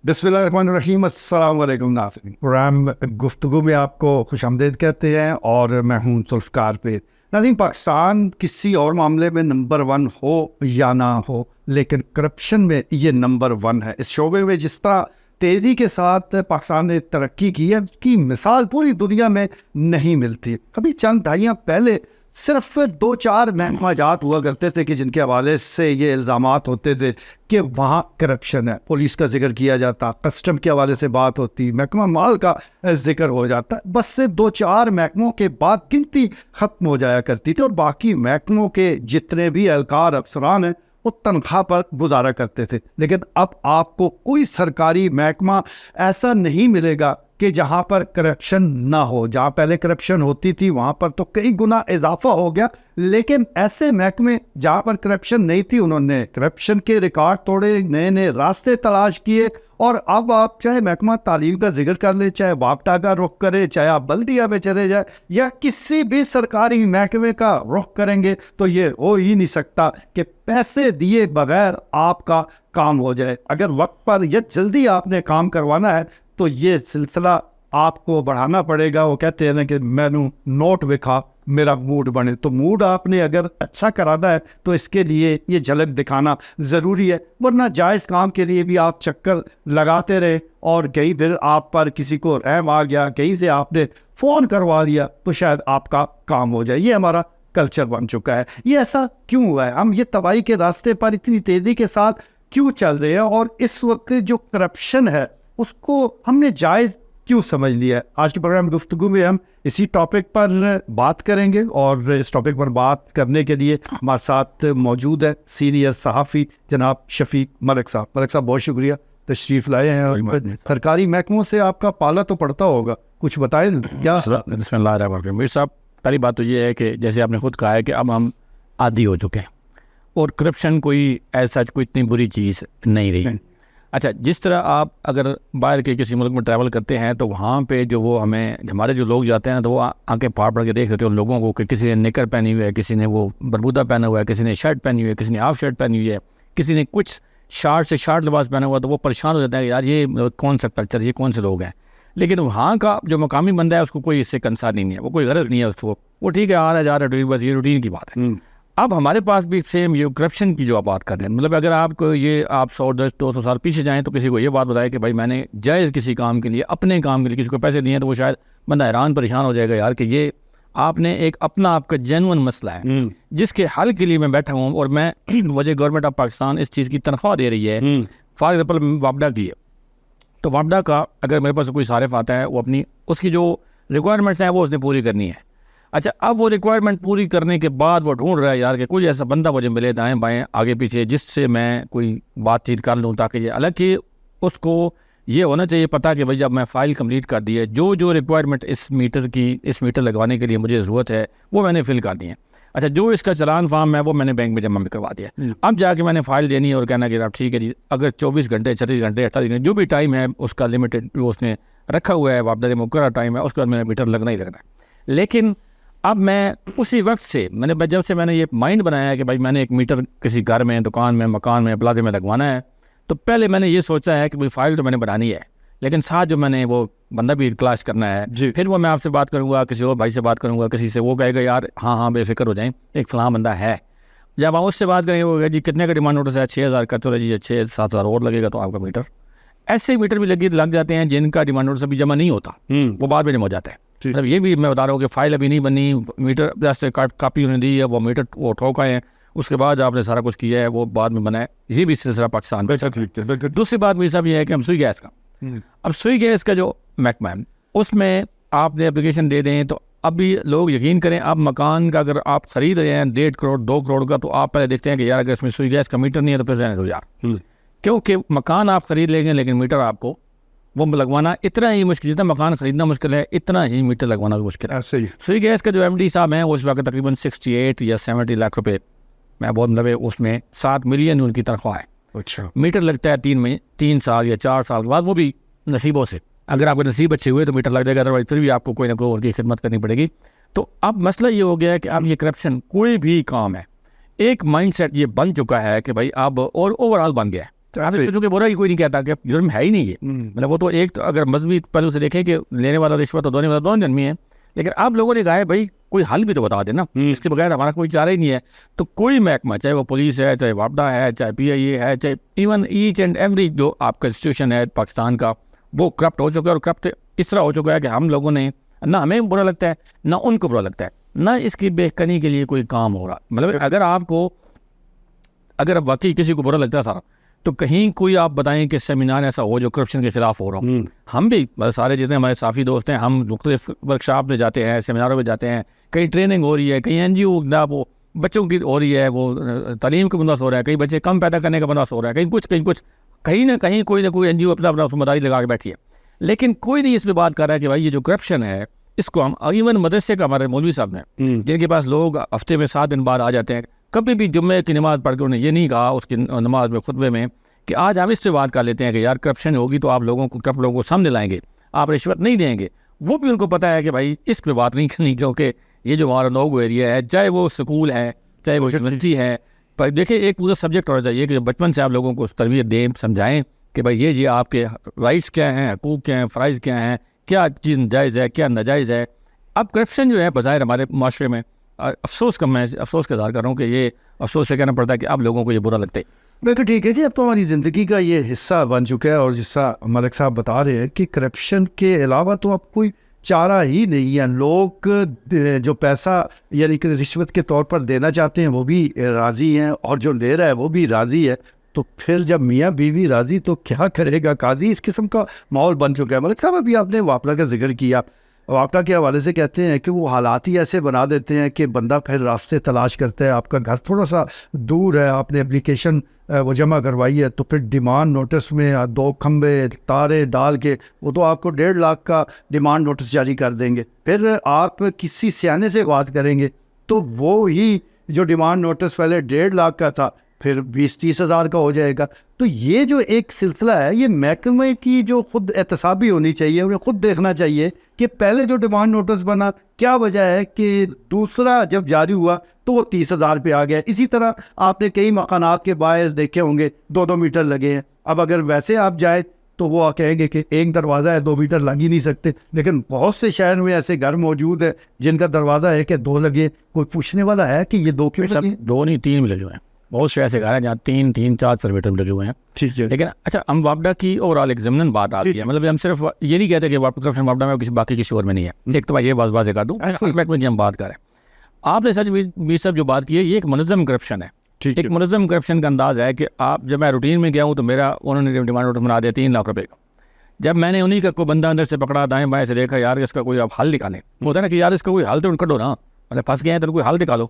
بسم اللہ الرحمن الرحیم. السلام علیکم ناظرین. پروگرام گفتگو میں آپ کو خوش آمدید کہتے ہیں اور میں ہوں ذوالفقار پیر. ناظرین, پاکستان کسی اور معاملے میں نمبر 1 ہو یا نہ ہو, لیکن کرپشن میں یہ نمبر 1 ہے. اس شعبے میں جس طرح تیزی کے ساتھ پاکستان نے ترقی کی ہے, اس کی مثال پوری دنیا میں نہیں ملتی. ابھی چند دہائیاں پہلے صرف 2-4 محکمہ جات ہوا کرتے تھے کہ جن کے حوالے سے یہ الزامات ہوتے تھے کہ وہاں کرپشن ہے. پولیس کا ذکر کیا جاتا, کسٹم کے حوالے سے بات ہوتی, محکمہ مال کا ذکر ہو جاتا. بس سے 2-4 محکموں کے بعد گنتی ختم ہو جایا کرتی تھی اور باقی محکموں کے جتنے بھی اہلکار افسران ہیں وہ تنخواہ پر گزارا کرتے تھے. لیکن اب آپ کو کوئی سرکاری محکمہ ایسا نہیں ملے گا کہ جہاں پر کرپشن نہ ہو. جہاں پہلے کرپشن ہوتی تھی وہاں پر تو کئی گنا اضافہ ہو گیا, لیکن ایسے محکمے جہاں پر کرپشن نہیں تھی انہوں نے کرپشن کے ریکارڈ توڑے, نئے نئے راستے تلاش کیے. اور اب آپ چاہے محکمہ تعلیم کا ذکر کر لیں, چاہے واپڈا کا رخ کریں, چاہے آپ بلدیہ میں چلے جائیں یا کسی بھی سرکاری محکمے کا رخ کریں گے تو یہ ہو ہی نہیں سکتا کہ پیسے دیے بغیر آپ کا کام ہو جائے. اگر وقت پر یا جلدی آپ نے کام کروانا ہے تو یہ سلسلہ آپ کو بڑھانا پڑے گا. وہ کہتے ہیں نا کہ مینو نوٹ وکھا میرا موڈ بنے. تو موڈ آپ نے اگر اچھا کرانا ہے تو اس کے لیے یہ جھلک دکھانا ضروری ہے, ورنہ جائز کام کے لیے بھی آپ چکر لگاتے رہے اور کہیں پھر آپ پر کسی کو رحم آ گیا, کہیں سے آپ نے فون کروا دیا تو شاید آپ کا کام ہو جائے. یہ ہمارا کلچر بن چکا ہے. یہ ایسا کیوں ہوا ہے؟ ہم یہ تباہی کے راستے پر اتنی تیزی کے ساتھ کیوں چل رہے ہیں؟ اور اس وقت جو کرپشن ہے اس کو ہم نے جائز کیوں سمجھ لیا ہے؟ آج کے پروگرام گفتگو میں ہم اسی ٹاپک پر بات کریں گے اور اس ٹاپک پر بات کرنے کے لیے ہمارے ساتھ موجود ہے سینئر صحافی جناب شفیق ملک صاحب. ملک صاحب بہت شکریہ تشریف لائے ہیں. اور سرکاری محکموں سے آپ کا پالا تو پڑتا ہوگا, کچھ بتائیں کیا؟ بسم اللہ الرحمن الرحیم. میر صاحب, پہلی بات تو یہ ہے کہ جیسے آپ نے خود کہا ہے کہ اب ہم عادی ہو چکے ہیں اور کرپشن کوئی ایسا کوئی اتنی بری چیز نہیں رہی. اچھا, جس طرح آپ اگر باہر کے کسی ملک میں ٹریول کرتے ہیں تو وہاں پہ جو وہ ہمارے جو لوگ جاتے ہیں تو وہ آنکھیں پھاڑ پھاڑ کے دیکھ لیتے ہیں ان لوگوں کو کہ کسی نے نکر پہنی ہوئی ہے, کسی نے وہ برمودا پہنا ہوا ہے, کسی نے شرٹ پہنی ہوئی ہے, کسی نے ہاف شرٹ پہنی ہوئی ہے, کسی نے کچھ شارٹ سے شارٹ لباس پہنا ہوا ہے. تو وہ پریشان ہو جاتا ہے کہ یار یہ کون سا کلچر, یہ کون سے لوگ ہیں. لیکن وہاں کا جو مقامی بندہ ہے اس کو کوئی اس سے کنسرن نہیں ہے, وہ کوئی غرض نہیں ہے اس کو, وہ ٹھیک ہے آ رہا جا رہا ہے, بس یہ روٹین کی بات ہے. اب ہمارے پاس بھی سیم یہ کرپشن کی جو آپ بات کر رہے ہیں, مطلب اگر آپ کو یہ آپ 100-200 سال پیچھے جائیں تو کسی کو یہ بات بتائے کہ بھائی میں نے جائز کسی کام کے لیے, اپنے کام کے لیے کسی کو پیسے دیے ہیں, تو وہ شاید بندہ حیران پریشان ہو جائے گا یار کہ یہ آپ نے ایک اپنا آپ کا جینون مسئلہ ہے جس کے حل کے لیے میں بیٹھا ہوں اور میں مجھے گورنمنٹ آف پاکستان اس چیز کی تنخواہ دے رہی ہے. فار ایگزامپل واپڈا کی ہے تو واپڈا کا اگر میرے پاس کوئی صارف آتا ہے وہ اپنی اس کی جو ریکوائرمنٹس ہیں وہ اس نے پوری کرنی ہے. اچھا, اب وہ ریکوائرمنٹ پوری کرنے کے بعد وہ ڈھونڈ رہا ہے یار کہ کوئی ایسا بندہ مجھے ملے دائیں بائیں آگے پیچھے جس سے میں کوئی بات چیت کر لوں, تاکہ یہ حالانکہ اس کو یہ ہونا چاہیے پتہ کہ بھائی جب میں فائل کمپلیٹ کر دی ہے, جو ریکوائرمنٹ اس میٹر لگوانے کے لیے مجھے ضرورت ہے وہ میں نے فل کر دی ہے. اچھا, جو اس کا چلان فارم ہے وہ میں نے بینک میں جمع کروا دیا. اب جا کے میں نے فائل دینی ہے اور کہنا کہ آپ ٹھیک ہے جی, اگر 24 گھنٹے 36 گھنٹے 48 گھنٹے جو بھی ٹائم ہے اس کا لمیٹڈ جو اس نے رکھا ہوا ہے واپڈا مقررہ ٹائم ہے, اس کے بعد میرا میٹر لگنا ہی لگنا ہے. لیکن اب میں اسی وقت سے جب سے میں نے یہ مائنڈ بنایا ہے کہ بھائی میں نے ایک میٹر کسی گھر میں, دکان میں, مکان میں, پلازے میں لگوانا ہے, تو پہلے میں نے یہ سوچا ہے کہ بھائی فائل تو میں نے بنانی ہے, لیکن ساتھ جو میں نے وہ بندہ بھی کلاس کرنا ہے. پھر وہ میں آپ سے بات کروں گا, کسی اور بھائی سے بات کروں گا, کسی سے وہ کہے گا یار ہاں بے فکر ہو جائیں ایک فلاں بندہ ہے. جب آپ اس سے بات کریں گے وہ کہے جی کتنے کا ڈیمانڈ نوٹس ہے, 6,000 کا, تو جی 6-7,000 اور لگے گا تو آپ کا میٹر. ایسے میٹر بھی لگ جاتے ہیں جن کا ڈیمانڈ نوٹس ابھی جمع نہیں ہوتا, وہ بعد میں جمع ہو جاتا ہے. مطلب یہ بھی میں بتا رہا ہوں کہ فائل ابھی نہیں بنی, میٹر جیسے کاپی انہوں نے دی ہے, وہ میٹر وہ ٹھوکا ہے, اس کے بعد آپ نے سارا کچھ کیا ہے وہ بعد میں بنا ہے. یہ بھی سلسلہ پاکستان کا. دوسری بات میرے صاحب یہ ہے کہ ہم سوئی گیس کا, اب سوئی گیس کا جو محکمہ ہے اس میں آپ نے اپلیکیشن دے دیں تو ابھی لوگ یقین کریں, اب مکان کا اگر آپ خرید رہے ہیں 1.5 کروڑ 2 کروڑ کا, تو آپ پہلے دیکھتے ہیں کہ یار اگر اس میں سوئی گیس کا میٹر نہیں ہے تو پھر رہنے دو یار, کیونکہ مکان آپ خرید لیں گے لیکن میٹر آپ کو وہ لگوانا اتنا ہی مشکل, جتنا مکان خریدنا مشکل ہے اتنا ہی میٹر لگوانا بھی مشکل ہے. سوئی گیس کا جو ایم ڈی صاحب ہیں وہ اس وقت تقریباً 68 یا 70 لاکھ روپے, میں بہت مطلب اس میں 7 ملین ان کی تنخواہ ہے. اچھا, میٹر لگتا ہے 3 سال یا 4 سال کے بعد, وہ بھی نصیبوں سے. اگر آپ کے نصیب اچھے ہوئے تو میٹر لگ جائے گا, ادروائز پھر بھی آپ کو کوئی نہ کوئی ان کی خدمت کرنی پڑے گی. تو اب مسئلہ یہ ہو گیا ہے کہ اب یہ کرپشن کوئی بھی کام ہے, ایک مائنڈ سیٹ یہ بن چکا ہے کہ بھائی اب اور اوور آل بن گیا ہے آپ اس کو برا ہی کوئی نہیں کہتا کہ جرم ہے ہی نہیں یہ. مطلب وہ تو ایک تو اگر مذہبی پہلو سے دیکھیں کہ لینے والا رشوت اور دینے والا دونوں جرمی ہے, لیکن آپ لوگوں نے کہا ہے بھائی کوئی حل بھی تو بتا دینا, اس کے بغیر ہمارا کوئی چارہ ہی نہیں ہے. تو کوئی محکمہ, چاہے وہ پولیس ہے, چاہے وابڈا ہے, چاہے پی آئی اے ہے, چاہے ایون ایچ اینڈ ایوری جو آپ کا انسٹیٹیوشن ہے پاکستان کا, وہ کرپٹ ہو چکا ہے. اور کرپٹ اس طرح ہو چکا ہے کہ ہم لوگوں نے نہ ہمیں برا لگتا ہے نہ ان کو برا لگتا ہے, نہ اس کی بہتری کے لیے کوئی کام ہو رہا. مطلب اگر واقعی کسی کو برا لگتا تھا تو کہیں کوئی آپ بتائیں کہ سیمینار ایسا ہو جو کرپشن کے خلاف ہو رہا ہو. ہم بھی سارے جتنے ہمارے ساتھی دوست ہیں, ہم مختلف ورکشاپ میں جاتے ہیں, سیمیناروں میں جاتے ہیں, کہیں ٹریننگ ہو رہی ہے, کہیں این جی او وہ بچوں کی ہو رہی ہے, وہ تعلیم کا بندوبست ہو رہا ہے, کہیں بچے کم پیدا کرنے کا بندوبست ہو رہا ہے, کہیں نہ کہیں کوئی نہ کوئی این جی او اپنا مداری لگا کے بیٹھی ہے. لیکن کوئی نہیں اس پہ بات کر رہا ہے کہ بھائی یہ جو کرپشن ہے اس کو ہم, ایون مدرسے کا ہمارے مولوی صاحب نے جن کے پاس لوگ ہفتے میں 7 دن بعد آ جاتے ہیں, کبھی بھی جمعے کی نماز پڑھ کے انہوں نے یہ نہیں کہا اس کی نماز میں خطبے میں کہ آج ہم اس پہ بات کر لیتے ہیں کہ یار کرپشن ہوگی تو آپ لوگوں کو سامنے لائیں گے, آپ رشوت نہیں دیں گے. وہ بھی ان کو پتہ ہے کہ بھائی اس پہ بات نہیں کرنی, کیونکہ یہ جو ہمارا نوگو ایریا ہے, چاہے وہ سکول ہے چاہے وہ یونیورسٹی ہے, دیکھیں ایک پورا سبجیکٹ ہونا چاہیے کہ بچپن سے آپ لوگوں کو تربیت دیں, سمجھائیں کہ بھائی یہ آپ کے رائٹس کیا ہیں, حقوق کیا ہیں, فرائض کیا ہیں, کیا چیز جائز ہے کیا ناجائز ہے. اب کرپشن جو ہے بظاہر ہمارے معاشرے میں افسوس میں افسوس کا اظہار کر رہا ہوں کہ یہ افسوس سے کہنا پڑتا ہے کہ اب لوگوں کو یہ برا لگتا ہے. بالکل ٹھیک ہے جی, اب تو ہماری زندگی کا یہ حصہ بن چکا ہے. اور جیسا ملک صاحب بتا رہے ہیں کہ کرپشن کے علاوہ تو اب کوئی چارہ ہی نہیں ہے. لوگ جو پیسہ یعنی کہ رشوت کے طور پر دینا چاہتے ہیں وہ بھی راضی ہیں, اور جو لے رہا ہے وہ بھی راضی ہے. تو پھر جب میاں بیوی راضی تو کیا کرے گا قاضی. اس قسم کا ماحول بن چکا ہے. ملک صاحب ابھی آپ نے وابڈا کا ذکر کیا, وابڈا کے حوالے سے کہتے ہیں کہ وہ حالات ہی ایسے بنا دیتے ہیں کہ بندہ پھر راستے تلاش کرتا ہے. آپ کا گھر تھوڑا سا دور ہے, آپ نے اپلیکیشن وہ جمع کروائی ہے, تو پھر ڈیمانڈ نوٹس میں 2 کھمبے تارے ڈال کے وہ تو آپ کو 1.5 لاکھ کا ڈیمانڈ نوٹس جاری کر دیں گے. پھر آپ کسی سیانے سے بات کریں گے تو وہی جو ڈیمانڈ نوٹس پہلے 1.5 لاکھ کا تھا پھر 20-30 ہزار کا ہو جائے گا. تو یہ جو ایک سلسلہ ہے یہ محکمے کی جو خود احتسابی ہونی چاہیے, انہیں خود دیکھنا چاہیے کہ پہلے جو ڈیمانڈ نوٹس بنا کیا وجہ ہے کہ دوسرا جب جاری ہوا تو وہ 30 ہزار پہ آ گیا. اسی طرح آپ نے کئی مکانات کے باہر دیکھے ہوں گے 2-2 میٹر لگے ہیں. اب اگر ویسے آپ جائیں تو وہ کہیں گے کہ ایک دروازہ ہے 2 میٹر لگ ہی نہیں سکتے. لیکن بہت سے شہر میں ایسے گھر موجود ہیں جن کا دروازہ ہے کہ 2 لگے. کوئی پوچھنے والا ہے کہ یہ 2 کیوں لگے؟ 2 نہیں 3 بھی لگے ہوئے ہیں. بہت سے ایسے گھر ہیں جہاں 3-4 سرویٹر لگے ہوئے ہیں. ٹھیک ہے, لیکن اچھا ہم وابڈا کی اوور آل ایک ضمن بات آتی ہے. مطلب ہم صرف یہ نہیں کہتے کہ وابڈا میں کسی باقی کسی اور میں نہیں ہے. ایک تو میں یہ واضح کر دوں کہ ہم بات کریں, آپ نے سچ میر صاحب جو بات کی ہے یہ ایک منظم کرپشن ہے. ایک منظم کرپشن کا انداز ہے کہ آپ جب میں روٹین میں گیا ہوں تو میرا انہوں نے ڈیمانڈ نوٹس بنا دیا 3 لاکھ روپے کا. جب میں نے انہیں کا کوئی بندہ اندر سے پکڑا دائیں بائیں سے دیکھا یار اس کا کوئی آپ حل نکالیں, ہوتا ہے نا کہ یار اس کا کوئی حل تو کڈو نا, مطلب پھنس گئے ہیں تو کوئی حل نکالو.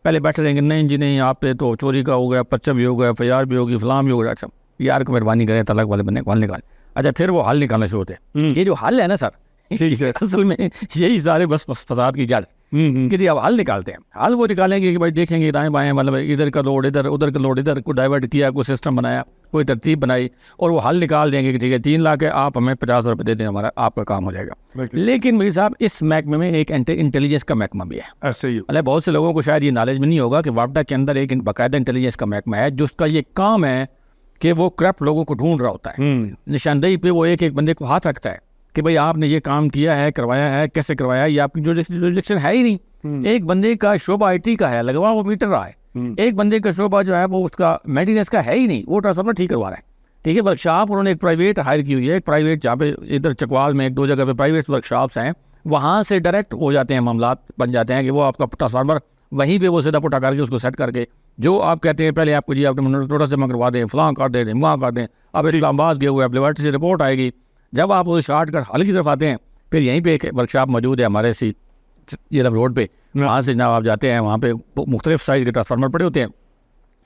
پہلے بیٹھے رہیں گے نہیں جی نہیں آپ پہ تو چوری کا ہو گیا, پرچہ بھی ہو گیا, FIR بھی ہوگی, فلاں بھی ہو گیا. اچھا یار کو مہربانی کریں طلاق والے بننے حل نکالیں. اچھا پھر وہ حل نکالنا شروع ہوتے ہیں. یہ جو حل ہے نا سر اصل میں یہی سارے بس فساد کی جڑ کہ جی اب حل نکالتے ہیں. حل وہ نکالیں گے کہ بھائی دیکھیں گے دائیں بائیں, مطلب ادھر کا لوڈ ادھر, ادھر کا لوڈ ادھر, کو ڈائیورٹ کیا, کوئی سسٹم بنایا, کوئی ترتیب بنائی, اور وہ حل نکال دیں گے کہ ٹھیک ہے 3 لاکھ ہے, آپ ہمیں 50 روپے دے دیں, ہمارا آپ کا کام ہو جائے گا. لیکن میری صاحب اس محکمے میں ایک انٹیلیجنس کا محکمہ بھی ہے. ایسے ہی مطلب بہت سے لوگوں کو شاید یہ نالج میں نہیں ہوگا کہ وابڈا کے اندر ایک باقاعدہ انٹیلیجنس کا محکمہ ہے جس کا یہ کام ہے کہ وہ کرپٹ لوگوں کو ڈھونڈ رہا ہوتا ہے. نشاندہی پہ وہ ایک بندے کو ہاتھ رکھتا ہے کہ بھائی آپ نے یہ کام کیا ہے, کروایا ہے, کیسے کروایا ہے, یہ آپ کی جوریسڈکشن ہے ہی نہیں. ایک بندے کا شعبہ IT کا ہے, لگوا وہ میٹر رہا ہے. ایک بندے کا شعبہ جو ہے وہ اس کا مینٹیننس کا ہے ہی نہیں, وہ ٹرانسفارمر ٹھیک کروا رہا ہے. ٹھیک ہے, ورک شاپ انہوں نے ایک پرائیویٹ ہائر کی ہوئی ہے, ایک پرائیویٹ جہاں پہ ادھر چکوال میں 1-2 جگہ پہ پرائیویٹ ورک شاپس ہیں, وہاں سے ڈائریکٹ ہو جاتے ہیں معاملات, بن جاتے ہیں کہ وہ آپ کا ٹرانسفارمر وہیں پہ وہ سیدھا پٹا کر کے اس کو سیٹ کر کے جو آپ کہتے ہیں پہلے آپ کو جی آپ نے نوٹس جمع کروا دیں, فلاں کر دیں, وہاں کر دیں, اب اسلام آباد گئے ہوئے آپ لیبارٹری سے رپورٹ آئے گی. جب آپ وہ شارٹ کٹ حل کی طرف آتے ہیں پھر یہیں پہ ایک ورک شاپ موجود ہے ہمارے یہ روڈ پہ, وہاں سے جناب آپ جاتے ہیں, وہاں پہ مختلف سائز کے ٹرانسفارمر پڑے ہوتے ہیں.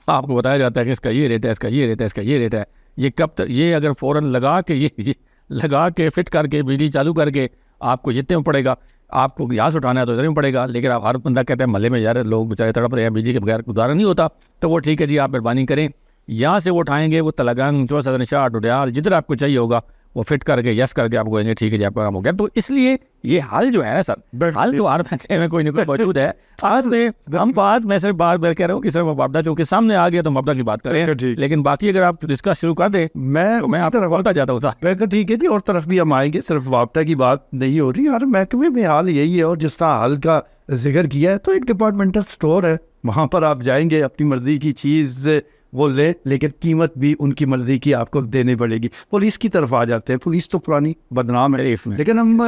آپ کو بتایا جاتا ہے کہ اس کا یہ ریٹ ہے, اس کا یہ ریٹ ہے, اس کا یہ ریٹ ہے. یہ کب تک یہ اگر فوراً لگا کے یہ لگا کے فٹ کر کے بجلی چالو کر کے آپ کو جتنے میں پڑے گا, آپ کو یہاں سے اٹھانا ہے تو ادھر میں پڑے گا. لیکن آپ ہر بندہ کہتا ہے محلے میں یار لوگ بیچارے تڑپ رہے ہیں, بجلی کے بغیر گزارا نہیں ہوتا, تو وہ ٹھیک ہے جی آپ مہربانی کریں, یہاں سے وہ اٹھائیں گے, وہ تلگنگ, چوسا نشاط, ڈڈیال, جدھر آپ کو چاہیے ہوگا وہ فٹ کر کے یس کر کے آپ کو کہیں ٹھیک ہے جی آپ کا کام ہو گیا. تو اس لیے یہ حل جو ہے نا سر, حل تو ہر بچے میں کوئی نہ کوئی موجود ہے. آج میں ہم بات میں صرف بات کہہ رہا ہوں کہ سر مبادہ چونکہ سامنے آ گیا تو مبادہ کی بات کریں, لیکن باقی اگر آپ ڈسکس شروع کر دیں میں آپ طرف بڑھتا جاتا ہوں سر. ٹھیک ہے جی, اور طرف بھی ہم آئیں گے, صرف وابطہ کی بات نہیں ہو رہی. ہر محکمے میں حال یہی ہے, اور جس طرح حل کا ذکر کیا ہے تو ایک ڈپارٹمنٹل اسٹور ہے, وہاں پر آپ جائیں گے اپنی مرضی کی چیز وہ لے, لیکن قیمت بھی ان کی مرضی کی آپ کو دینی پڑے گی. پولیس کی طرف آ جاتے ہیں, پولیس تو پرانی بدنام ہے, لیکن ہم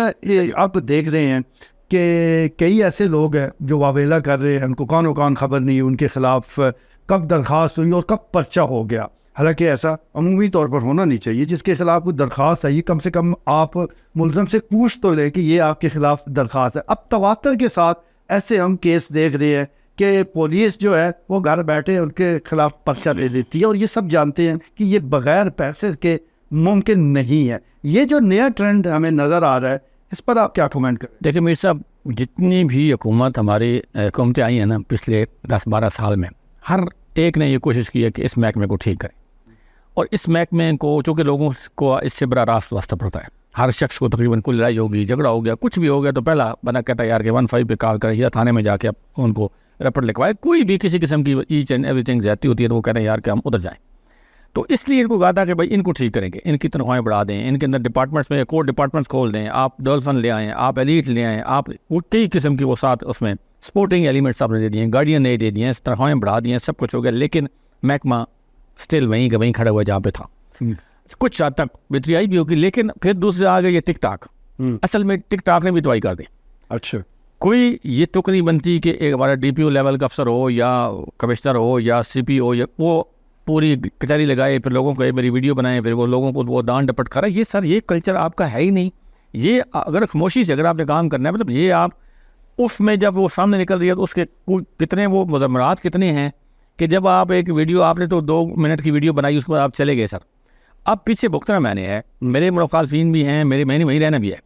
اب دیکھ رہے ہیں کہ کئی ایسے لوگ ہیں جو واویلا کر رہے ہیں, ان کو کون و کون خبر نہیں ان کے خلاف کب درخواست ہوئی اور کب پرچہ ہو گیا. حالانکہ ایسا عمومی طور پر ہونا نہیں چاہیے. جس کے خلاف کوئی درخواست آئی کم سے کم آپ ملزم سے پوچھ تو لیں کہ یہ آپ کے خلاف درخواست ہے. اب تواتر کے ساتھ ایسے ہم کیس دیکھ رہے ہیں کہ پولیس جو ہے وہ گھر بیٹھے ان کے خلاف پرچہ دے دیتی ہے, اور یہ سب جانتے ہیں کہ یہ بغیر پیسے کے ممکن نہیں ہے. یہ جو نیا ٹرینڈ ہمیں نظر آ رہا ہے, اس پر آپ کیا کمنٹ کریں؟ دیکھیں میر صاحب, جتنی بھی ہماری حکومتیں آئی ہیں نا پچھلے 10-12 سال میں, ہر ایک نے یہ کوشش کی ہے کہ اس محکمے کو ٹھیک کرے, اور اس محکمے کو چونکہ لوگوں کو اس سے براہ راست واسطہ پڑتا ہے. ہر شخص کو تقریباً کوئی لڑائی ہوگی, جھگڑا ہو گیا, کچھ بھی ہو گیا تو پہلا بندہ کہتا ہے یار کہ 15 پہ کال کرے یا تھانے میں جا کے ان کو رپورٹ لکھوائے. کوئی بھی کسی قسم کی ایچ اینڈ ایوری تھنگ زیادتی ہوتی ہے تو وہ کہتے ہیں یار کہ ہم ادھر جائیں. تو اس لیے ان کو کہا تھا کہ بھائی ان کو ٹھیک کریں گے, ان کی تنخواہیں بڑھا دیں, ان کے اندر ڈپارٹمنٹس میں کور ڈپارٹمنٹس کھول دیں, آپ ڈولفن لے آئیں, آپ ایلیٹ لے آئیں, آپ کئی قسم کی وہ ساتھ اس میں سپورٹنگ ایلیمنٹس آپ نے دے دیے, گاڑیاں نہیں دے دی ہیں, تنخواہیں بڑھا دی ہیں, سب کچھ ہو گیا, لیکن محکمہ اسٹل وہیں کا وہیں کھڑا ہوا جہاں پہ تھا. کچھ حد تک بہتری آئی بھی ہوگی, لیکن پھر دوسرے آ گئے یہ ٹک ٹاک. اصل میں ٹک ٹاک نے بھی دوائی کر دی. اچھا, کوئی یہ تک نہیں بنتی کہ ایک ہمارا ڈی پی او لیول کا افسر ہو یا کمشنر ہو یا سی پی ہو, یا وہ پوری کچہری لگائے, پھر لوگوں کو میری ویڈیو بنائے, پھر وہ لوگوں کو وہ ڈانٹ ڈپٹ کرا. یہ سر یہ کلچر آپ کا ہے ہی نہیں. یہ اگر خاموشی سے اگر آپ نے کام کرنا ہے, مطلب یہ آپ اس میں جب وہ سامنے نکل رہی ہے تو اس کے کتنے وہ مضمرات کتنے ہیں کہ جب آپ ایک ویڈیو آپ نے تو 2 منٹ کی ویڈیو بنائی, اس پر آپ چلے گئے. سر اب پیچھے بھگتنا میں نے ہے, میرے مخالفین بھی ہیں, میں نے وہیں رہنا بھی ہے,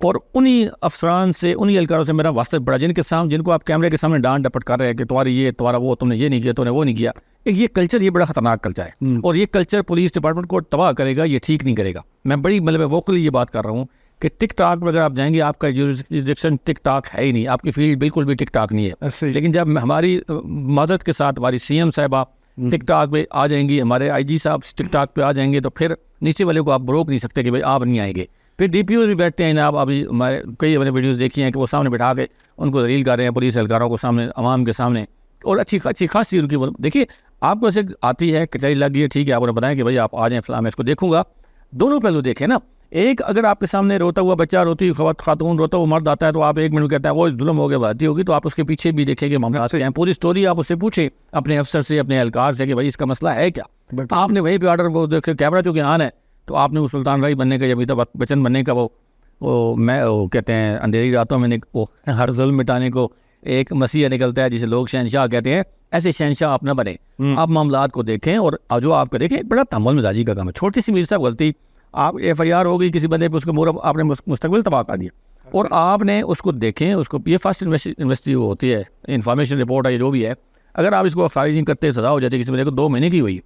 اور انہی افسران سے انہی اہلکاروں سے میرا واسطہ پڑا جن کو آپ کیمرے کے سامنے ڈانٹ ڈپٹ کر رہے ہیں کہ تمہاری یہ تمہارا وہ, تم نے یہ نہیں کیا, تم نے وہ نہیں کیا. یہ کلچر یہ بڑا خطرناک کلچر ہے, اور یہ کلچر پولیس ڈپارٹمنٹ کو تباہ کرے گا, یہ ٹھیک نہیں کرے گا. میں بڑی ووکلی یہ بات کر رہا ہوں کہ ٹک ٹاک میں اگر آپ جائیں گے, آپ کا جورسڈکشن ٹک ٹاک ہے ہی نہیں, آپ کی فیلڈ بالکل بھی ٹک ٹاک نہیں ہے. لیکن جب ہماری معذرت کے ساتھ ہماری سی ایم صاحبہ ٹک ٹاک پہ آ جائیں گی, ہمارے آئی جی صاحب ٹک ٹاک پہ آ جائیں گے, تو پھر نیچے والے کو آپ روک نہیں سکتے کہ بھائی آپ نہیں آئیں گے. پھر ڈی پی او بھی بیٹھتے ہیں, آپ ابھی ہمارے کئی ہم نے ویڈیوز دیکھی ہیں کہ وہ سامنے بٹھا کے ان کو ریل کر رہے ہیں پولیس اہلکاروں کو سامنے, عوام کے سامنے, اور اچھی خاصی ان کی. دیکھیے آپ کو ایسے آتی ہے کچہری لگ گئی ہے, ٹھیک ہے, آپ نے بتایا کہ بھائی آپ آ جائیں فلاں, میں اس کو دیکھوں گا. دونوں پہلو دیکھیں نا, ایک اگر آپ کے سامنے روتا ہوا بچہ, روتی خاتون, روتا ہوا مرد آتا ہے تو آپ 1 منٹ کہتا ہے وہ ظلم ہو گیا, بھاتی ہوگی, تو آپ اس کے پیچھے بھی دیکھیں کہ معاملات کیا ہیں, پوری اسٹوری آپ اس سے پوچھیں اپنے افسر سے, اپنے اہلکار سے کہ بھائی اس کا مسئلہ ہے کیا. آپ نے وہیں پہ آرڈر وہ دیکھے کیمرہ چونکہ آن ہے, تو آپ نے وہ سلطان رائی بننے کا یا امیتابھ بچن بننے کا وہ کہتے ہیں اندھیری راتوں میں وہ ہر ظلم مٹانے کو ایک مسیح نکلتا ہے جسے لوگ شہنشاہ کہتے ہیں, ایسے شہنشاہ آپ نہ بنے. آپ معاملات کو دیکھیں, اور جو آپ کا دیکھیں بڑا تحمل مزاجی کا کام ہے. چھوٹی سی میر صاحب غلطی, آپ ایف آئی آر ہو گئی کسی بندے پہ, اس کو آپ نے مستقبل تباہ کر دیا, اور آپ نے اس کو دیکھیں, اس کو یہ فرسٹ انویسٹی ہوتی ہے, انفارمیشن رپورٹ ہے جو بھی ہے, اگر آپ اس کو خارج نہیں کرتے سزا ہو جاتی ہے, کسی بندے کو 2 مہینے کی ہوئی,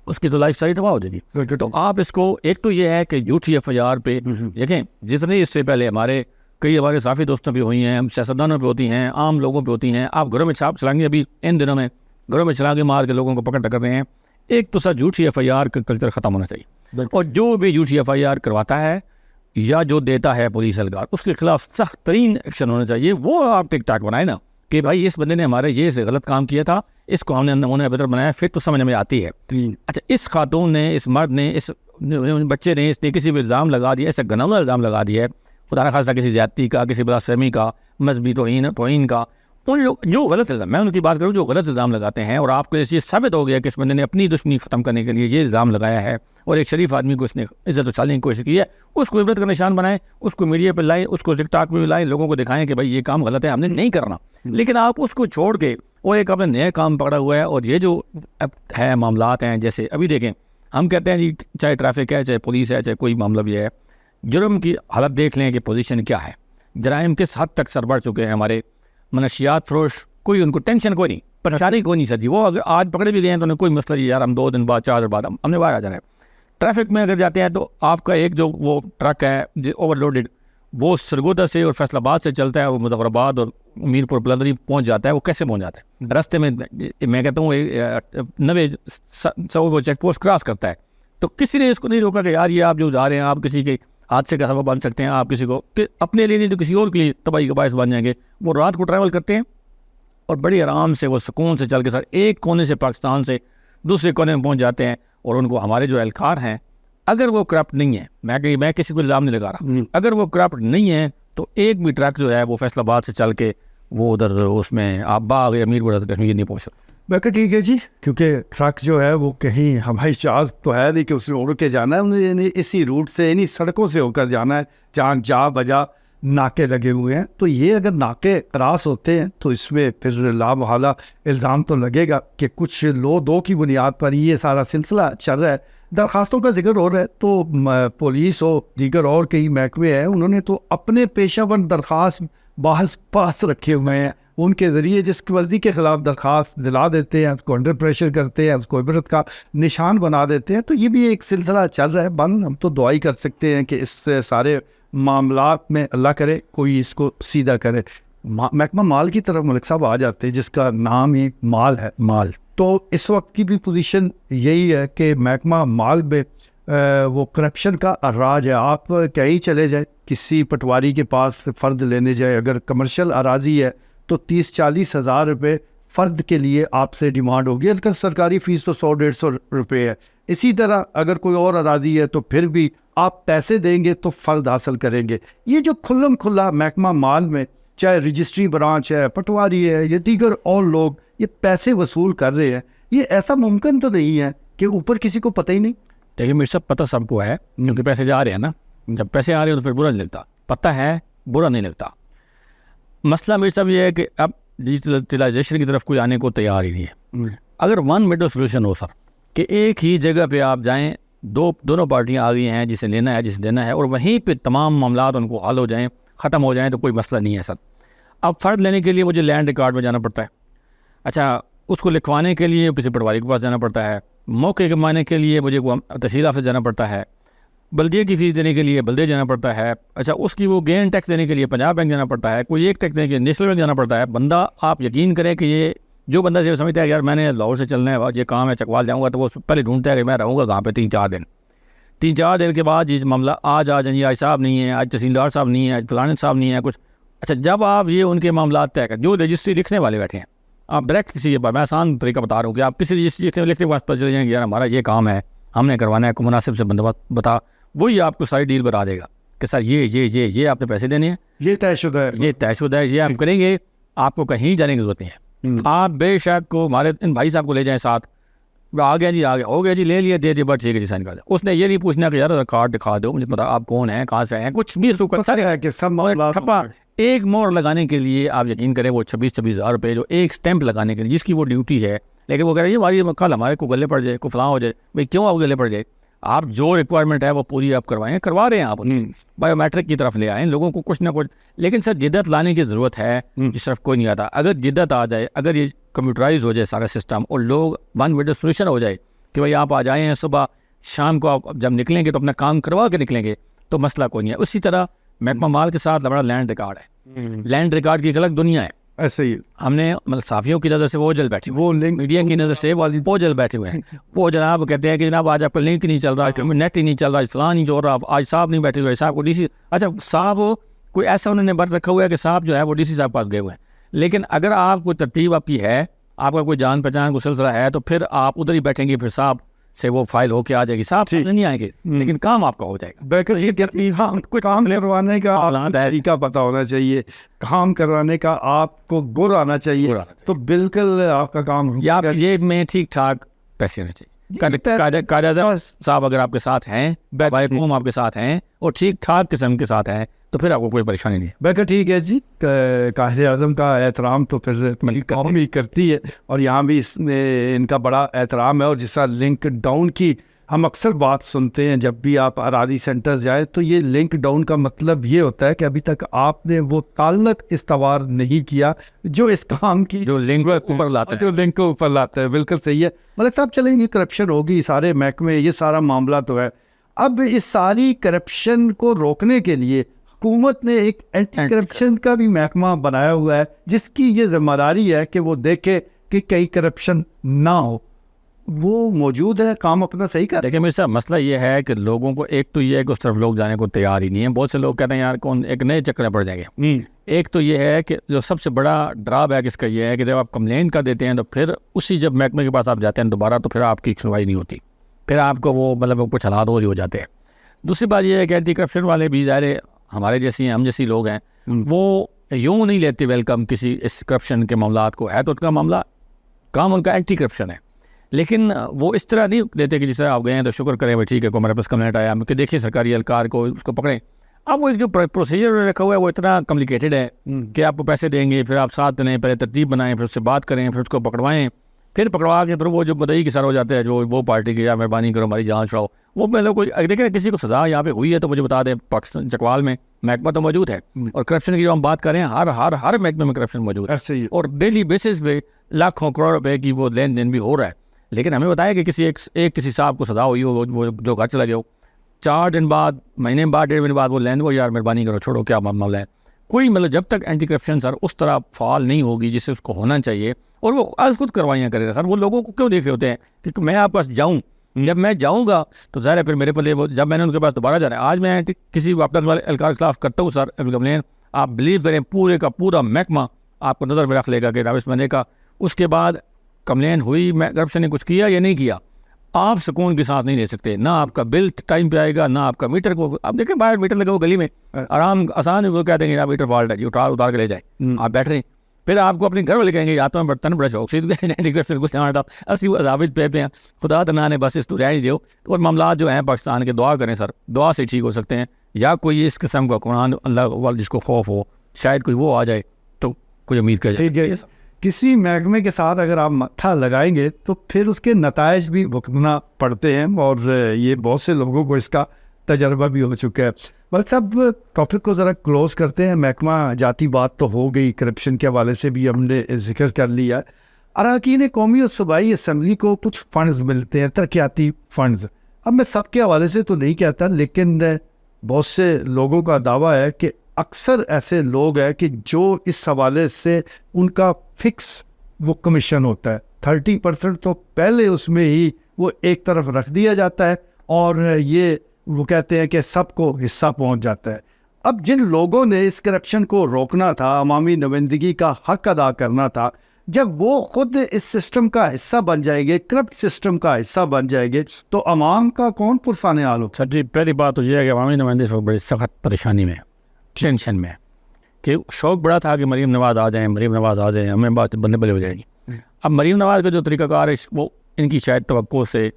اس کی تو لائف ساری تباہ ہو جائے گی. تو آپ اس کو, ایک تو یہ ہے کہ جھوٹی ایف آئی آر پہ دیکھیں, جتنے اس سے پہلے ہمارے صافی دوستوں پہ ہوئی ہیں, سیاستدانوں پہ ہوتی ہیں, عام لوگوں پہ ہوتی ہیں. آپ گھروں میں چھاپ چلائیں گے, ابھی ان دنوں میں گھروں میں چلا کے مار کے لوگوں کو پکڑ رہے ہیں. ایک تو سر جھوٹی ایف آئی آر کا کلچر ختم ہونا چاہیے, اور جو بھی جھوٹی ایف آئی آر کرواتا ہے یا جو دیتا ہے پولیس اہلکار, اس کے خلاف سخت ترین ایکشن ہونا چاہیے. وہ آپ ٹک ٹاک بنائیں نا کہ بھائی اس بندے نے ہمارے یہ سے غلط کام کیا تھا, اس کو ہم نے نمونہ بہتر بنایا, پھر تو سمجھ میں آتی ہے. اچھا, اس خاتون نے, اس مرد نے, اس بچے نے, اس نے کسی بھی الزام لگا دیا, ایسا گناؤنا الزام لگا دیا ہے, خدا نخواستہ کسی زیادتی کا, کسی بلاسفہمی کا, مذہبی توہین کا, ان لوگ جو غلط الزام, میں ان کی بات کروں جو غلط الزام لگاتے ہیں, اور آپ کو یہ ثابت ہو گیا کہ اس بندے نے اپنی دشمنی ختم کرنے کے لیے یہ الزام لگایا ہے, اور ایک شریف آدمی کو اس نے عزت و سالی کی کوشش کی ہے, اس کو عبرت کا نشان بنائیں, اس کو میڈیا پہ لائیں, اس کو ٹک ٹاک پہ لائیں, لوگوں کو دکھائیں کہ بھائی یہ کام غلط ہے, ہم نے نہیں کرنا. لیکن آپ اس کو چھوڑ کے اور ایک اپنے نیا کام پکڑا ہوا ہے. اور یہ جو ہے معاملات ہیں, جیسے ابھی دیکھیں, ہم کہتے ہیں جی چاہے ٹریفک ہے, چاہے پولیس ہے, چاہے کوئی معاملہ بھی ہے, جرم کی حالت دیکھ لیں کہ پوزیشن کیا ہے. جرائم کس حد تک سر بڑھ چکے ہیں. ہمارے منشیات فروش, کوئی ان کو ٹینشن کوئی نہیں, پریشانی کوئی نہیں سر جی. وہ اگر آج پکڑے بھی گئے ہیں تو انہیں کوئی مسئلہ نہیں, یار ہم 2 دن بعد 4 دن بعد ہم نے باہر آ جانا ہے. ٹریفک میں اگر جاتے ہیں تو آپ کا ایک جو وہ ٹرک ہے اوور لوڈیڈ وہ سرگودا سے اور فیصل آباد سے چلتا ہے, وہ مظفر آباد اور میر پور بلندری پہنچ جاتا ہے, وہ کیسے پہنچ جاتا ہے؟ راستے میں میں کہتا ہوں 90 وہ چیک پوسٹ کراس کرتا ہے, تو کسی نے اس کو نہیں روکا کہ یار یہ آپ جو جا رہے ہیں آپ کسی کے حادثے کا سبب بن سکتے ہیں, آپ کسی کو اپنے لیے نہیں تو کسی اور کے لیے تباہی کا باعث بن جائیں گے. وہ رات کو ٹریول کرتے ہیں اور بڑی آرام سے وہ سکون سے چل کے سر ایک کونے سے پاکستان سے دوسرے کونے میں پہنچ جاتے ہیں. اور ان کو ہمارے جو اہلکار ہیں اگر وہ کرپٹ نہیں ہے, میں کسی کو الزام نہیں لگا رہا, اگر وہ کرپٹ نہیں ہے تو ایک بھی ٹرک جو ہے وہ فیصل آباد سے چل کے وہ ادھر اس میں آپ باغ یا میر پور کشمیر نہیں پہنچ سکتا. میں کہ ٹھیک ہے جی, کیونکہ ٹرک جو ہے وہ کہیں ہماری چارج تو ہے نہیں کہ اس نے اڑ کے جانا ہے, انہیں اسی روٹ سے انہیں سڑکوں سے ہو کر جانا ہے جہاں جا بجا ناکے لگے ہوئے ہیں. تو یہ اگر ناکے کراس ہوتے ہیں تو اس میں پھر لا محالہ الزام تو لگے گا کہ کچھ لو دو کی بنیاد پر یہ سارا سلسلہ چل رہا ہے. درخواستوں کا ذکر ہو رہا ہے تو پولیس ہو دیگر اور کئی محکمے ہیں, انہوں نے تو اپنے پیشہ ور درخواست بحث پاس رکھے ہوئے ہیں, ان کے ذریعے جس ورزی کے خلاف درخواست دلا دیتے ہیں, اس کو انڈر پریشر کرتے ہیں, اس کو عبرت کا نشان بنا دیتے ہیں. تو یہ بھی ایک سلسلہ چل رہا ہے بند. ہم تو دعائی کر سکتے ہیں کہ اس سارے معاملات میں اللہ کرے کوئی اس کو سیدھا کرے. محکمہ مال کی طرف ملک صاحب آ جاتے ہیں جس کا نام ہی مال ہے. مال تو اس وقت کی بھی پوزیشن یہی ہے کہ محکمہ مال میں وہ کرپشن کا راج ہے. آپ کہیں چلے جائیں, کسی پٹواری کے پاس فرد لینے جائے, اگر کمرشل اراضی ہے تو 30-40 ہزار روپے فرد کے لیے آپ سے ڈیمانڈ ہوگی, اگر سرکاری فیس تو 100-150 روپے ہے. اسی طرح اگر کوئی اور اراضی ہے تو پھر بھی آپ پیسے دیں گے تو فرد حاصل کریں گے. یہ جو کھلم کھلا محکمہ مال میں چاہے رجسٹری برانچ ہے, پٹواری ہے یا دیگر اور لوگ یہ پیسے وصول کر رہے ہیں, یہ ایسا ممکن تو نہیں ہے کہ اوپر کسی کو پتہ ہی نہیں. دیکھیے میرے سب پتہ سب کو ہے کیونکہ پیسے جا رہے ہیں نا, جب پیسے آ رہے ہیں تو پھر برا نہیں لگتا, پتہ ہے برا نہیں لگتا. مسئلہ میرے سب یہ ہے کہ اب ڈیجیٹلائزیشن کی طرف کوئی آنے کو تیار ہی نہیں ہے. اگر ون ونڈو سولوشن ہو سر کہ ایک ہی جگہ پہ آپ جائیں, دونوں پارٹیاں آ گئی ہیں جسے لینا ہے جسے دینا ہے, اور وہیں پہ تمام معاملات ان کو حل ہو جائیں, ختم ہو جائیں, تو کوئی مسئلہ نہیں ہے سر. اب فرد لینے کے لیے مجھے لینڈ ریکارڈ میں جانا پڑتا ہے, اچھا اس کو لکھوانے کے لیے کسی پٹواری کے پاس جانا پڑتا ہے, موقع کمانے کے لیے مجھے تحصیل آفس جانا پڑتا ہے, بلدیہ کی فیس دینے کے لیے بلدیہ جانا پڑتا ہے, اچھا اس کی وہ گین ٹیکس دینے کے لیے پنجاب بینک جانا پڑتا ہے, کوئی ایک ٹیکس دینے کے لیے نیشنل بینک جانا پڑتا ہے. بندہ آپ یقین کریں کہ یہ جو بندہ سے سمجھتا ہے یار میں نے لاہور سے چلنا ہے, یہ کام ہے چکوال جاؤں گا, تو وہ پہلے ڈھونڈتا ہے کہ میں رہوں گا کہاں پہ 3-4 دن کے بعد یہ معاملہ آ جائیں جی آج صاحب نہیں ہے, آج تحصیلدار صاحب نہیں ہے, آج فلانے صاحب نہیں ہے کچھ. اچھا جب آپ یہ ان کے معاملات طے کریں, جو رجسٹری لکھنے والے بیٹھے ہیں, آپ ڈائریکٹ کسی کے پاس, میں آسان طریقہ بتا رہا ہوں کہ آپ کسی رجسٹری لکھنے کے پاس پتہ چلے جائیں گے یار ہمارا یہ کام ہے, ہم نے کروانا ہے, کو مناسب سے بندوبست بتا, وہی آپ کو ساری ڈیل بتا دے گا کہ سر یہ آپ نے پیسے دینے ہیں, یہ طے شدہ ہے, یہ طے شدہ ہے, یہ آپ کریں گے, آپ کو کہیں جانے کی ضرورت نہیں ہے. آپ بے شک کو ہمارے ان بھائی صاحب کو لے جائیں ساتھ, آ گیا جی ہو گیا جی لے لیا دے بٹ ٹھیک ہے جی سائن کر دیں. اس نے یہ نہیں پوچھنا کہ یار کارڈ دکھا دو مجھے پتا آپ کون ہیں کہاں سے ہیں, کچھ بھی ٹھپا ایک مور لگانے کے لیے آپ یقین کریں وہ 26 ہزار روپے جو ایک سٹیمپ لگانے کے لیے جس کی وہ ڈیوٹی ہے, لیکن وہ کہہ رہے ہیں ہماری کل ہمارے کو گلے پڑ جائے, کو فلاں ہو جائے. بھائی کیوں آپ گلے پڑ جائے, آپ جو ریکوائرمنٹ ہے وہ پوری آپ کروا رہے ہیں, آپ بایو میٹرک کی طرف لے آئیں لوگوں کو کچھ نہ کچھ. لیکن سر جدت لانے کی ضرورت ہے جس طرف کوئی نہیں آتا. اگر جدت آ جائے, اگر یہ کمپیوٹرائز ہو جائے سارا سسٹم اور لوگ ون ونڈو سولوشن ہو جائے کہ بھائی آپ آ جائیں ہیں صبح شام کو, آپ جب نکلیں گے تو اپنا کام کروا کے نکلیں گے تو مسئلہ کوئی نہیں ہے. اسی طرح محکمہ مال کے ساتھ بڑا لینڈ ریکارڈ ہے, لینڈ ریکارڈ کی ایک الگ دنیا ہے. ایسے ہی ہم نے مطلب صحافیوں کی نظر سے وہ جل بیٹھے, وہ میڈیا کی نظر سے وہ جل بیٹھے ہوئے ہیں. وہ جناب کہتے ہیں کہ جناب آج آپ کا لنک نہیں چل رہا, نیٹ ہی نہیں چل رہا, فلاں نہیں چل رہا, آج صاحب نہیں بیٹھے ہوئے, صاحب کو ڈی سی, اچھا صاحب کوئی ایسا انہوں نے بر رکھا ہوا ہے کہ صاحب جو ہے وہ ڈی سی صاحب پاس گئے ہوئے ہیں. لیکن اگر آپ کوئی ترتیب آپ کی ہے, آپ کا کوئی جان پہچان کو سلسلہ ہے, تو پھر آپ ادھر ہی بیٹھیں گے, پھر صاحب سے وہ فائل ہو کے آ جائے گی, صاحب نہیں آئیں گے, لیکن کام آپ کا ہو جائے گا. کام کروانے کا طریقہ پتہ ہونا چاہیے, کام کروانے کا آپ کو گر آنا چاہیے, تو بالکل آپ کا کام یہ میں ٹھیک ٹھاک پیسے ہونے چاہیے. قاعدہ صاحب اگر آپ کے ساتھ ہیں, قوم آپ کے ساتھ ہیں اور ٹھیک ٹھاک قسم کے ساتھ ہیں, تو پھر آپ کو کوئی پریشانی نہیں ہے. بلکہ ٹھیک ہے جی, قائد اعظم کا احترام تو پھر قوم ہی کرتی ہے, اور یہاں بھی اس میں ان کا بڑا احترام ہے. اور جس طرح لنک ڈاؤن کی ہم اکثر بات سنتے ہیں جب بھی آپ اراضی سینٹر جائیں تو یہ لنک ڈاؤن کا مطلب یہ ہوتا ہے کہ ابھی تک آپ نے وہ تعلق استوار نہیں کیا جو اس کام کی جو لنک اوپر لاتا ہے، جو لنک کو اوپر لاتا ہے. بالکل صحیح ہے. ملک صاحب چلیں گے کرپشن ہوگی سارے محکمے یہ سارا معاملہ تو ہے. اب اس ساری کرپشن کو روکنے کے لیے حکومت نے ایک اینٹی کرپشن کا بھی محکمہ بنایا ہوا ہے جس کی یہ ذمہ داری ہے کہ وہ دیکھے کہ کہیں کرپشن نہ ہو. وہ موجود ہے, کام اپنا صحیح کر. دیکھیں میرے صاحب مسئلہ یہ ہے کہ لوگوں کو ایک تو یہ ہے کہ اس طرف لوگ جانے کو تیار ہی نہیں ہیں. بہت سے لوگ کہتے ہیں یار کون ایک نئے چکر میں پڑ جائیں گے. ایک تو یہ ہے کہ جو سب سے بڑا ڈرا بیک اس کا یہ ہے کہ جب آپ کمپلین کر دیتے ہیں تو پھر اسی جب محکمے کے پاس آپ جاتے ہیں دوبارہ تو پھر آپ کی سنوائی نہیں ہوتی, پھر آپ کو وہ مطلب کچھ حالات اور ہی ہو جاتے ہیں. دوسری بات یہ ہے کہ اینٹی کرپشن والے بھی ظاہر ہمارے جیسی ہیں, ہم جیسی لوگ ہیں, وہ یوں نہیں لیتے ویلکم کسی اس کرپشن کے معاملات کو. ہے تو ان کا معاملہ کام ان کا اینٹی کرپشن ہے, لیکن وہ اس طرح نہیں لیتے کہ جس طرح آپ گئے ہیں تو شکر کریں بھائی ٹھیک ہے, کو ہمارے پاس کمپلینٹ آیا کہ دیکھیے سرکاری اہلکار کو اس کو پکڑیں. اب وہ ایک جو پروسیجر رکھا ہوا ہے وہ اتنا کمپلیکیٹڈ ہے کہ آپ کو پیسے دیں گے, پھر آپ ساتھ دیں, پہلے ترتیب بنائیں, پھر اس سے بات کریں, پھر اس کو پکڑوائیں, پھر پکڑوا کے پھر وہ جو بدئی کے سر ہو جاتے ہیں جو وہ پارٹی کی یا مہربانی کرو ہماری جانچ رہو. وہ پہلے کوئی دیکھیں کسی کو سزا یہاں پہ ہوئی ہے تو مجھے بتا دیں. پاکستان چکوال میں محکمہ تو موجود ہے, اور کرپشن کی جو ہم بات کریں ہر محکمے میں کرپشن موجود ہے, اور ڈیلی بیسس پہ لاکھوں کروڑ روپے کی وہ لین دین بھی ہو رہا ہے. لیکن ہمیں بتایا کہ کسی صاحب کو سزا ہوئی ہو, وہ جو گھر چلا گیا ہو, 4 دن بعد, مہینے بعد, 1.5 مہینے بعد وہ لین وہ یار مہربانی کرو چھوڑو کیا معاملہ ہے. کوئی مطلب جب تک اینٹی کرپشن سر اس طرح فعال نہیں ہوگی جس سے اس کو ہونا چاہیے, اور وہ از خود کروائیاں کرے گا سر. وہ لوگوں کو کیوں دیکھ رہے ہوتے ہیں کہ میں آپ پاس جاؤں, جب میں جاؤں گا تو ظاہر ہے پھر میرے پلے وہ جب میں نے ان کے پاس دوبارہ جانا ہے. آج میں کسی واپس والے اہلکار کے خلاف کرتا ہوں سر کمپلین, آپ بلیو کریں پورے کا پورا محکمہ آپ کو نظر میں رکھ لے گا کہ راوس مہینے کا اس کے بعد کمپلین ہوئی, میں کرپشن نے کچھ کیا یا نہیں کیا, آپ سکون کے ساتھ نہیں لے سکتے. نہ آپ کا بل ٹائم پہ آئے گا, نہ آپ کا میٹر کو, آپ دیکھیں باہر میٹر لگا وہ گلی میں آرام آسان ہے, وہ کہہ دیں گے میٹر فالٹ ہے جی, اتار کے لے جائیں, آپ بیٹھ رہے ہیں. پھر آپ کو اپنے گھر والے کہیں گے یا تو میں برتن بڑا شوق سے کچھ اسی ضابط پہ ہیں, خدا تنا نے بس اس تو رہ نہیں دیو. اور معاملات جو ہیں پاکستان کے دعا کریں سر, دعا سے ٹھیک ہو سکتے ہیں, یا کوئی اس قسم کا قرآن اللہ جس کو خوف ہو شاید کوئی وہ آ جائے تو کوئی امید کر جائے. کسی محکمے کے ساتھ اگر آپ متھا لگائیں گے تو پھر اس کے نتائج بھی بھگتنا پڑتے ہیں, اور یہ بہت سے لوگوں کو اس کا تجربہ بھی ہو چکا ہے. بس اب ٹاپک کو ذرا کلوز کرتے ہیں. محکمہ جاتی بات تو ہو گئی, کرپشن کے حوالے سے بھی ہم نے ذکر کر لیا. اراکین قومی اور صوبائی اسمبلی کو کچھ فنڈز ملتے ہیں, ترقیاتی فنڈز. اب میں سب کے حوالے سے تو نہیں کہتا, لیکن بہت سے لوگوں کا دعویٰ ہے کہ اکثر ایسے لوگ ہیں کہ جو اس حوالے سے ان کا فکس وہ کمیشن ہوتا ہے, 30% تو پہلے اس میں ہی وہ ایک طرف رکھ دیا جاتا ہے, اور یہ وہ کہتے ہیں کہ سب کو حصہ پہنچ جاتا ہے. اب جن لوگوں نے اس کرپشن کو روکنا تھا, عوامی نمائندگی کا حق ادا کرنا تھا, جب وہ خود اس سسٹم کا حصہ بن جائیں گے, کرپٹ سسٹم کا حصہ بن جائیں گے, تو عوام کا کون پرسان حال ہوگا؟ سر جی پہلی بات تو یہ ہے کہ عوامی نمائندے سے بڑی سخت پریشانی میں, ٹینشن میں, کہ شوق بڑا تھا کہ مریم نواز آ جائیں, مریم نواز آ جائیں, ہمیں بات بلے بلے ہو جائے گی. اب مریم نواز کا جو طریقہ کار ہے وہ ان کی شاید توقع سے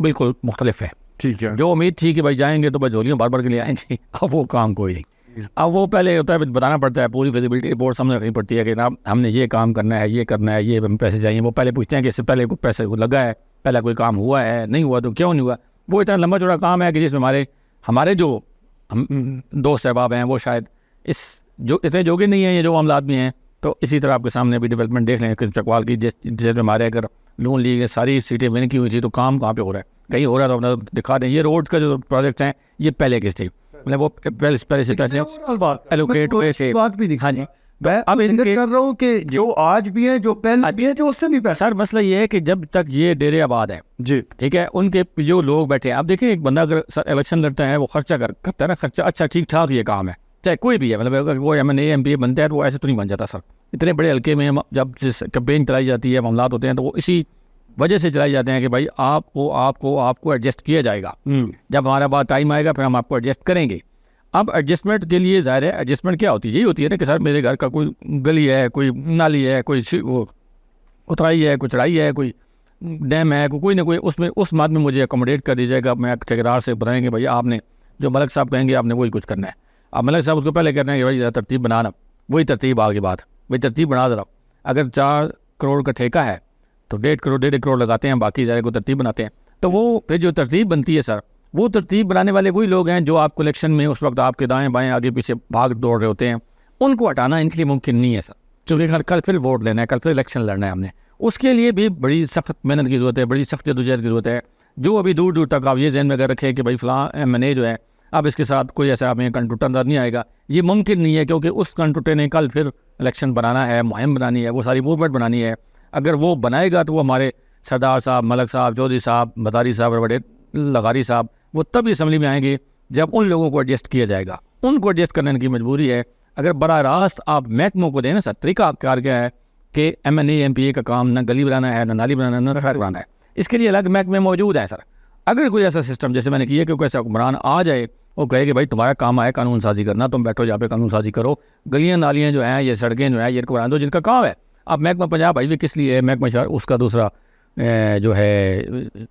بالکل مختلف ہے. ٹھیک ہے, جو امید تھی کہ بھائی جائیں گے تو بھائی جھولیاں بار بار کے لیے آئیں گے, اب وہ کام کوئی نہیں. اب وہ پہلے ہوتا ہے بتانا پڑتا ہے, پوری فیزیبلٹی رپورٹ سامنے رکھنی پڑتی ہے کہ جناب ہم نے یہ کام کرنا ہے, یہ کرنا ہے, یہ پیسے چاہیے. وہ پہلے پوچھتے ہیں کہ اس سے پہلے کوئی پیسے لگا ہے, پہلے کوئی کام ہوا ہے, نہیں ہوا تو کیوں نہیں ہوا. وہ اتنا لمبا چوڑا کام ہے کہ جس میں ہمارے جو دوست احباب ہیں وہ شاید اس جو اتنے جوگے نہیں ہیں, یہ جو معاملات بھی ہیں. تو اسی طرح آپ کے سامنے بھی ڈیولپمنٹ دیکھ لیں کہ چکوال کی جیسے ہمارے اگر لون لی گئے ساری سیٹیں ون کی ہوئی تھی, تو کام کہاں پہ ہو رہا ہے, کہیں ہو رہا ہے تو اپنا دکھا دیں. یہ روڈ کا جو پروجیکٹس ہیں یہ پہلے کس تھے, مطلب وہ پہلے سے پیسے ایلوکیٹ ہوئے تھے. ہاں جی, اب کر رہا ہوں کہ جو آج بھی ہیں, جو پہلے بھی ہیں, جو اس سے بھی پیسہ. سر مسئلہ یہ ہے کہ جب تک یہ ڈیرے آباد ہے جی, ٹھیک ہے, ان کے جو لوگ بیٹھے ہیں. اب دیکھیں ایک بندہ اگر الیکشن لڑتا ہے وہ خرچہ کرتا ہے نا, خرچہ اچھا ٹھیک ٹھاک یہ کام ہے, چاہے کوئی بھی ہے, مطلب اگر وہ M N A M P A بنتا ہے تو وہ ایسے تو نہیں بن جاتا سر. اتنے بڑے حلقے میں جب کمپین چلائی جاتی ہے, معاملات ہوتے ہیں, تو وہ اسی وجہ سے چلائی جاتے ہیں کہ بھائی آپ کو ایڈجسٹ کیا جائے گا. جب ہمارا بات ٹائم آئے گا پھر ہم آپ کو ایڈجسٹ کریں گے. اب ایڈجسٹمنٹ کے لیے ظاہر ہے ایڈجسٹمنٹ کیا ہوتی ہے, یہی ہوتی ہے نا کہ سر میرے گھر کا کوئی گلی ہے, کوئی نالی ہے, کوئی اترائی ہے, کوئی چڑھائی ہے, کوئی ڈیم ہے, کوئی نہ کوئی, اس میں اس مد میں مجھے اکوموڈیٹ کر دیجیے گا. میں ٹھیکیدار سے بتائیں گے بھائی آپ نے جو ملک صاحب کہیں گے آپ نے وہی کچھ کرنا ہے. اب ملک صاحب اس کو پہلے کہتے ہیں کہ بھائی ترتیب بنانا, وہی ترتیب آگے بات, وہی ترتیب بنا دے رہا. اگر 4 کروڑ کا ٹھیکہ ہے تو 1.5 کروڑ لگاتے ہیں, باقی ظاہر کو ترتیب بناتے ہیں. تو وہ پھر جو ترتیب بنتی ہے سر، وہ ترتیب بنانے والے وہی لوگ ہیں جو آپ کو الیکشن میں اس وقت آپ کے دائیں بائیں آگے پیچھے بھاگ دوڑ رہے ہوتے ہیں، ان کو ہٹانا ان کے لیے ممکن نہیں ہے سر، کیونکہ کل پھر ووٹ لینا ہے، کل پھر الیکشن لڑنا ہے ہم نے، اس کے لیے بھی بڑی سخت محنت کی ضرورت ہے، بڑی سخت جدوجہد کی ضرورت ہے، جو ابھی دور دور تک آپ یہ ذہن میں اگر رکھیں کہ بھائی فلاں ایم این اے جو ہے اب اس کے ساتھ کوئی ایسا ہمیں کنٹوٹا نظر نہیں آئے گا، یہ ممکن نہیں ہے، کیونکہ اس کنٹوٹے نے کل پھر الیکشن بنانا ہے، مہم بنانی ہے، وہ ساری موومنٹ بنانی ہے، اگر وہ بنائے گا تو وہ ہمارے سردار صاحب، ملک صاحب، چودھری صاحب، مداری صاحب اور بڑے لغاری صاحب وہ تب اسمبلی میں آئیں گے جب ان لوگوں کو ایڈجسٹ کیا جائے گا، ان کو ایڈجسٹ کرنے کی مجبوری ہے۔ اگر براہ راست آپ محکموں کو دیں نا سر، طریقہ کار کیا ہے کہ M N A M P A کا کام نہ گلی بنانا ہے، نہ نالی بنانا ہے، نہ سڑک بنانا ہے، اس کے لیے الگ محکمے موجود ہیں سر۔ اگر کوئی ایسا سسٹم جیسے میں نے کیا کہ کوئی ایسا حکمران آ جائے، وہ کہے کہ بھائی تمہارا کام ہے قانون سازی کرنا، تم بیٹھو جہاں پہ قانون سازی کرو، گلیاں نالیاں جو ہیں، یہ سڑکیں جو ہیں، یہ کو بنا دو جن کا کام ہے۔ اب محکمہ پنجاب ہائی وے کس لیے ہے، محکمہ شہر اس کا دوسرا جو ہے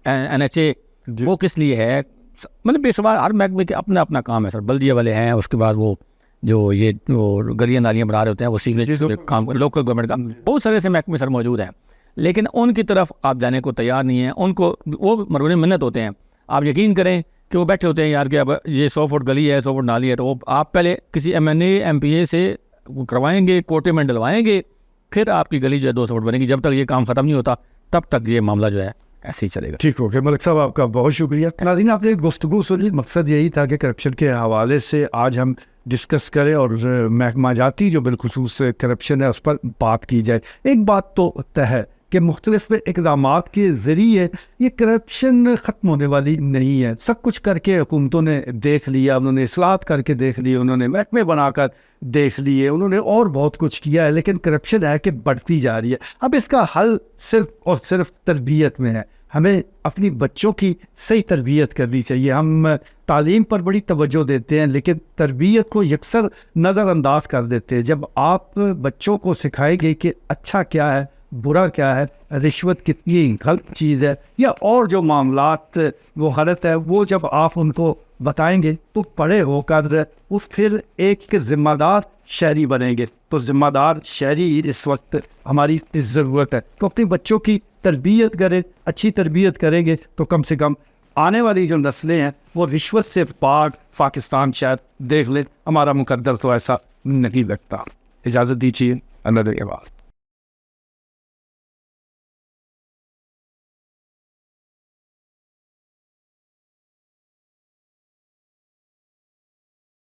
این ایچ اے وہ کس لیے ہے، مطلب بے شمار ہر محکمے کے اپنا اپنا کام ہے سر، بلدیہ والے ہیں، اس کے بعد وہ جو یہ گلیاں نالیاں بنا رہے ہوتے ہیں، وہ سیوریج کام لوکل گورنمنٹ کا، بہت سارے ایسے محکمے سر موجود ہیں، لیکن ان کی طرف آپ جانے کو تیار نہیں ہیں، ان کو وہ مرہون منت ہوتے ہیں۔ آپ یقین کریں کہ وہ بیٹھے ہوتے ہیں یار کہ اب یہ 100 فٹ گلی ہے، 100 فٹ نالی ہے، تو وہ آپ پہلے کسی M N A M P A سے کروائیں گے، کوٹے میں ڈلوائیں گے، پھر آپ کی گلی جو ہے 200 فٹ بنے گی۔ جب تک یہ کام ختم نہیں ہوتا تب تک یہ معاملہ جو ہے ایسے ہی چلے گا۔ ٹھیک ہو گیا ملک صاحب، آپ کا بہت شکریہ۔ ناظرین، آپ نے گفتگو سنی، مقصد یہی تھا کہ کرپشن کے حوالے سے آج ہم ڈسکس کریں اور محکمہ جاتی جو بالخصوص کرپشن ہے اس پر بات کی جائے۔ ایک بات تو طے ہے کہ مختلف اقدامات کے ذریعے یہ کرپشن ختم ہونے والی نہیں ہے۔ سب کچھ کر کے حکومتوں نے دیکھ لیا، انہوں نے اصلاحات کر کے دیکھ لیے، انہوں نے محکمے بنا کر دیکھ لیے، انہوں نے اور بہت کچھ کیا ہے، لیکن کرپشن ہے کہ بڑھتی جا رہی ہے۔ اب اس کا حل صرف اور صرف تربیت میں ہے۔ ہمیں اپنی بچوں کی صحیح تربیت کرنی چاہیے۔ ہم تعلیم پر بڑی توجہ دیتے ہیں لیکن تربیت کو یکسر نظر انداز کر دیتے ہیں۔ جب آپ بچوں کو سکھائیں گے کہ اچھا کیا ہے، برا کیا ہے، رشوت کتنی غلط چیز ہے، یا اور جو معاملات وہ غلط ہے، وہ جب آپ ان کو بتائیں گے تو بڑے ہو کر وہ پھر ایک ذمہ دار شہری بنیں گے۔ تو ذمہ دار شہری اس وقت ہماری ضرورت ہے۔ تو اپنے بچوں کی تربیت کریں، اچھی تربیت کریں گے تو کم سے کم آنے والی جو نسلیں ہیں وہ رشوت سے پاک پاکستان شاید دیکھ لیں۔ ہمارا مقدر تو ایسا نہیں لگتا۔ اجازت دیجیے، اللہ کے بعد۔